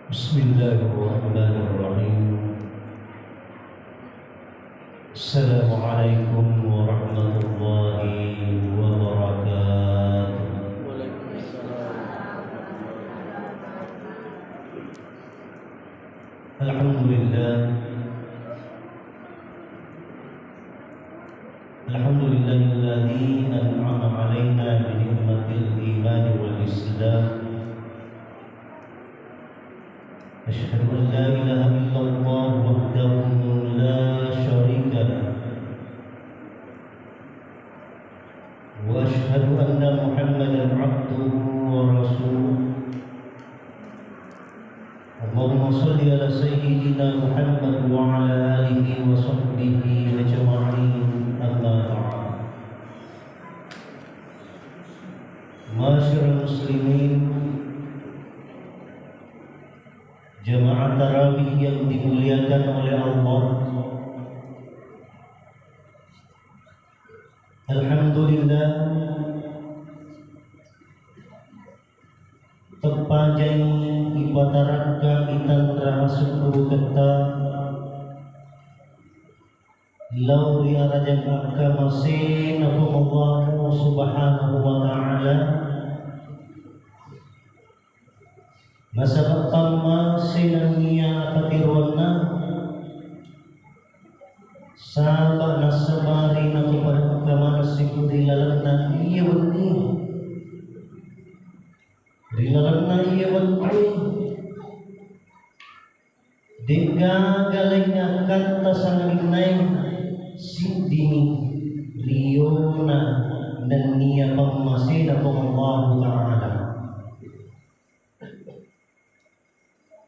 Bismillahirrahmanirrahim. Assalamualaikum warahmatullahi wabarakatuh. Alhamdulillah. Alhamdulillahilladzi an'ama 'alaina bi ni'matil iman wal islam. Asyhadu an la ilaha illallah wahdahu la syarika lah wa asyhadu anna Muhammadan 'abduhu wa rasuluh. Allahumma shalli ala sayyidina Muhammad wa ala alihi wa sahbihi ajma'in. Amma ba'd. Ma'asyiral muslimin, jemaah tarawih yang dimuliakan oleh Allah. Alhamdulillah, tepajan ibadaraka itan rahasuku kata lauri arajang akamasin Allah subhanahu wa ta'ala masabak tamma sinangnya katirwana sabak nasabari na kepada agama nasiku dilalanna iya wani dilalanna iya wani digagalnya kata sangalinay sidini riona dan niya pamasin Allah ta'ala.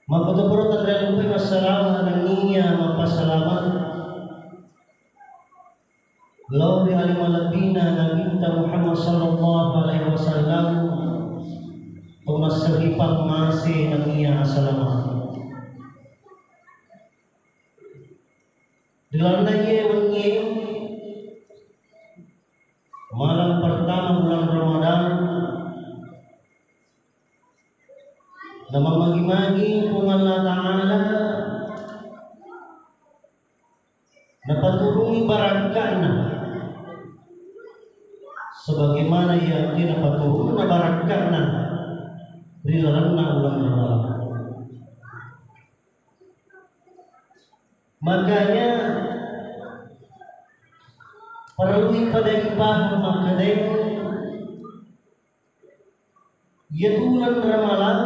Mapatupurutan rin ko masalamat ng niya mapasalamat law di alimalabina naginta Muhammad sallallahu alaihi wasallam tumasagipang masi ng niya asalamat dilan na yewan niya malam pertama bulan Ramadan na mamagi-magi kung Allah Ta'ala na paturungi barangka na sebagaimana yang dinapaturungi na barangka na rilalan na ulang ulang. Makanya perlu pada ibah makadai yatulan ramalan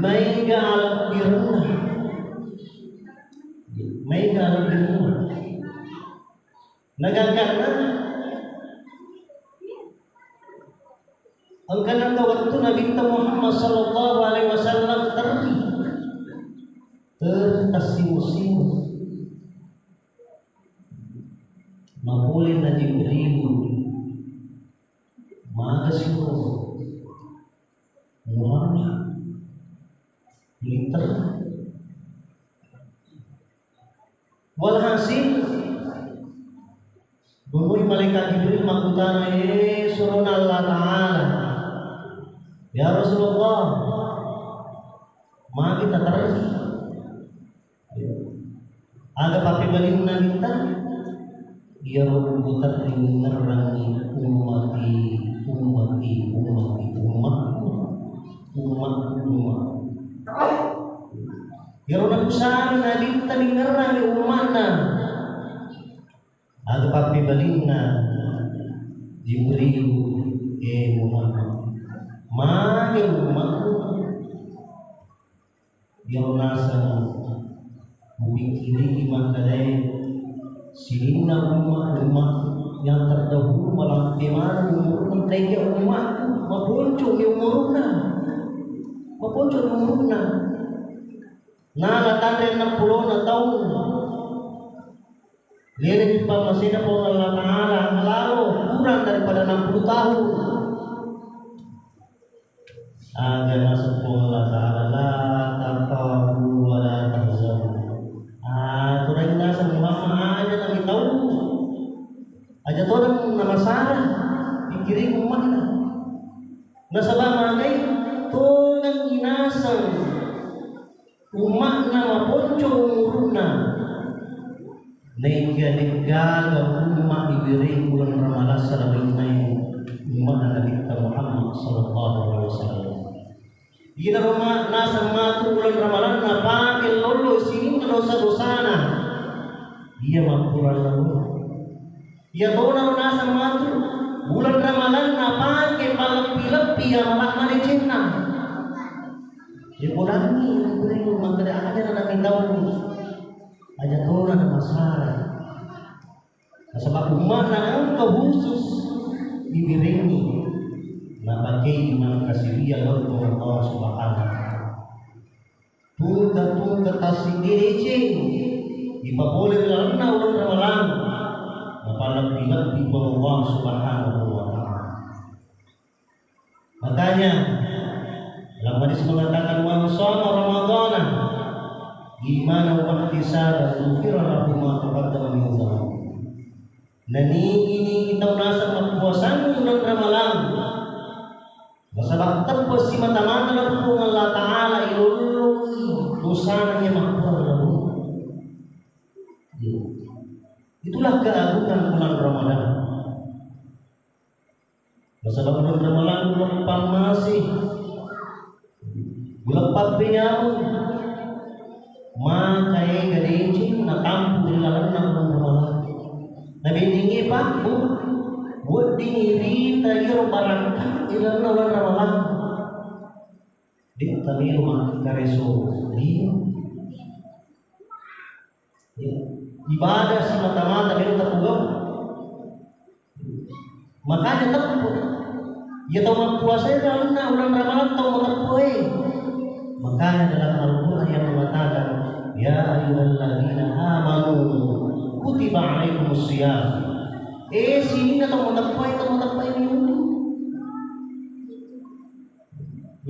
maiga alam biruna nagagana ang kanang waktu Nabi Muhammad sallallahu alaihi wasallam terasimusim mapulin na Jibril magasuro Muhammad liter walhasil bumui malaikat Jibril makutana surun Allah Ta'ala ya Rasulullah ma kita terus aga papibalin na kita ya rubutan rinarani umat Yaro nagusaan na linta ni ngarang ni umana aga papibalin na Jibril Muhammad mani umat yaro nasa memikiri makadai silina umat yang terdahulu malam dimana umur mereka umat mapuncung umurna nalatandre 60 na taon lirik pa masina po Allah Ta'ala lalo kurang daripada 60 tahun aga masuk po Allah Ta'ala la taqafu wa la tahzanu turang nasa Muhammad aja lagi tahu aja to na masalah pikirin mo man na sa bagay to nang inasang umak na maponcho umuruna naigagang umak ibiri bulan Ramadan sa labing na umak na nabikta Muhammad sallallahu alaihi wasallam. Ginaruma nasa matu bulan Ramadan na pakil lolo sini na dosa-dosa na iya magpuran na mo. Iya doon nasa matu bulan Ramadan na pakil palapi-lapi ang malakman ni Cina. Iya bulan ni magkadaan na namin daw aja doon na masalah. Sebab umat na ang kahusus ibiringi na bagay ng kasiliya Lord Allah Subhanahu wa Ta'ala. Tungkat tasigiricing ipaboleh lang na ulang ramalan na palagpilag di Allah Subhanahu wa Ta'ala. Makanya dalam hadis mengatakan man shoma Ramadan imanan wa ihtisaban ghufira lahu ma taqaddama min dhanbi. Nani ini kita nasa magpuasan ulang ramalan. Masabak terpos si mata-mata ng Allah Ta'ala iluluhi dosa na niya magpuan. Itulah keagungan bulan Ramadan. Masabak bulan Ramadan bulan masih bulan pagbiyamo makay gadinci na tampo nilalang ng bulan Ramadan. Nabindingi pa buat diniri tayo barangka ilang na bulan Ramadan. Di kami rumah kareso dia ibadah sa mata-mata meron tapugaw. Makanya tapo ya tahu magpuasa dalam na bulan Ramadan tahu magpuay. Makanya dalam Al-Quran yang mengatakan ya ayyuhalladzina amanu kutiba alaikumusiyam. Sini na tahu magpuay niyo.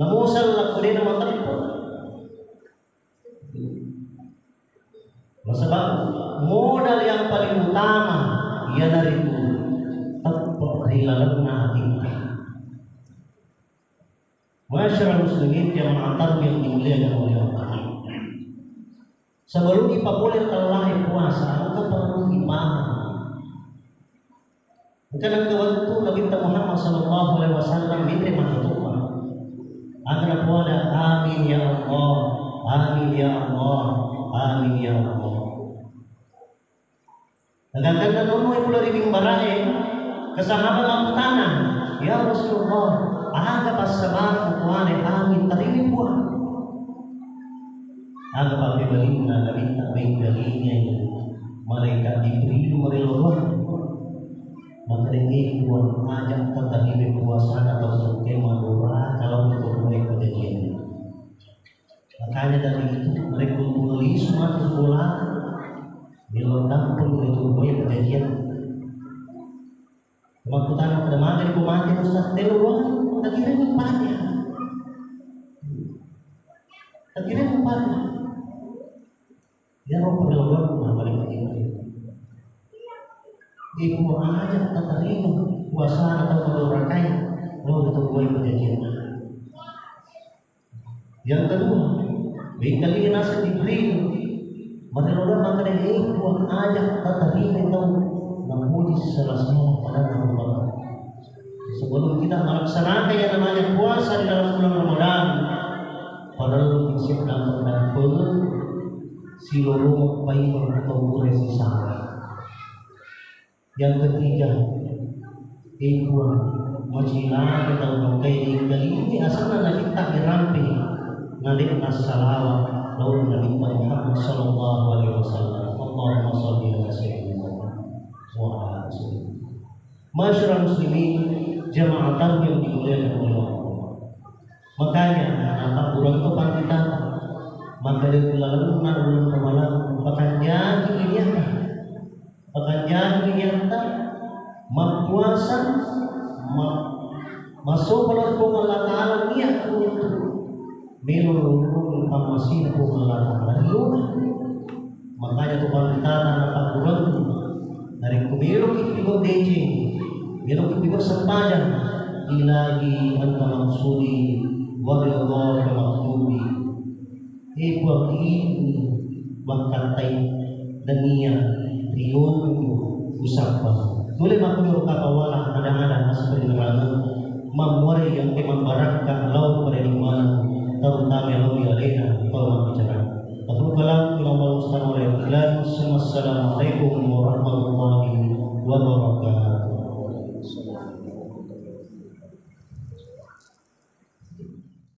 Namusal lang ko din na matagpo. Masabab modal yang paling utama ia dari itu terperilalan na ating masyarakat muslimin jamaah yang dimuliakan oleh Allah. Sebelum ipaboleh Allah puasa, maka perlu ibadah. Bukan ang kawantu Nabi Muhammad sallallahu alaihi wasallam minta mahtuwa. Agar puada amin ya Allah, amin ya Allah, amin ya Allah. Nagaganda nono ay pula ribing barae kasahabat ang tanah. Ya Rasulullah, aga pasabat kuane amin tarili po. Aga pagbibalik na Nabi tabing galinya malaikat Jibril marilullah. Makanya buat ajak tertadi puasa atau suke madura kalau untuk mulai perjanjian. Makanya dari itu mereka menulis semua sekolah dilondang pun itu mulai perjanjian. Kemakutan pada mati ku mati Ustaz teluang tak kira umpanya. Tak kira umpanya. Ya Rabb berlawan balik lagi. Ibu ajak terima puasa atau mendorakai lalu itu boleh perjanjian. Yang kedua, bingkali nasi diberi menurut makanya ibu ajak terima itu memuji salah pada Ramadan. Sebelum kita melaksanakan yang namanya puasa di dalam bulan Ramadan, padahal kita sedang mendapat silolo bayi atau kuresi sana. Yang ketiga, ikhwan majina kita memakai kali ini asalnya Nabi tak dirampi Nabi as-salawat lalu Nabi Muhammad sallallahu alaihi wasallam. Allahumma shalli ala sayyidina wa ala alihi. Masyarakat muslimin jamaah yang dimuliakan oleh Allah. Makanya anak kurang itu kita maka dari lalu bulan Ramadan pekerjaan ini pekerjaan nyata puasa masuk pada Allah Ta'ala niat untuk melulung pamasin Allah Ta'ala. Makanya Tuhan kita dapat bulan dari kumiru kita decing miru kita sempadan ilahi anta maksudi waridha kemaktubi ibuang ini bangkatay dania riyon usapan boleh makmur kapawala kadang-kadang mas peringalan mamore yang kemambarangkan laut pada dimana terutama yang lebih alena kalau bicara aku kalam ilamal ustaz oleh Assalamualaikum warahmatullahi wabarakatuh.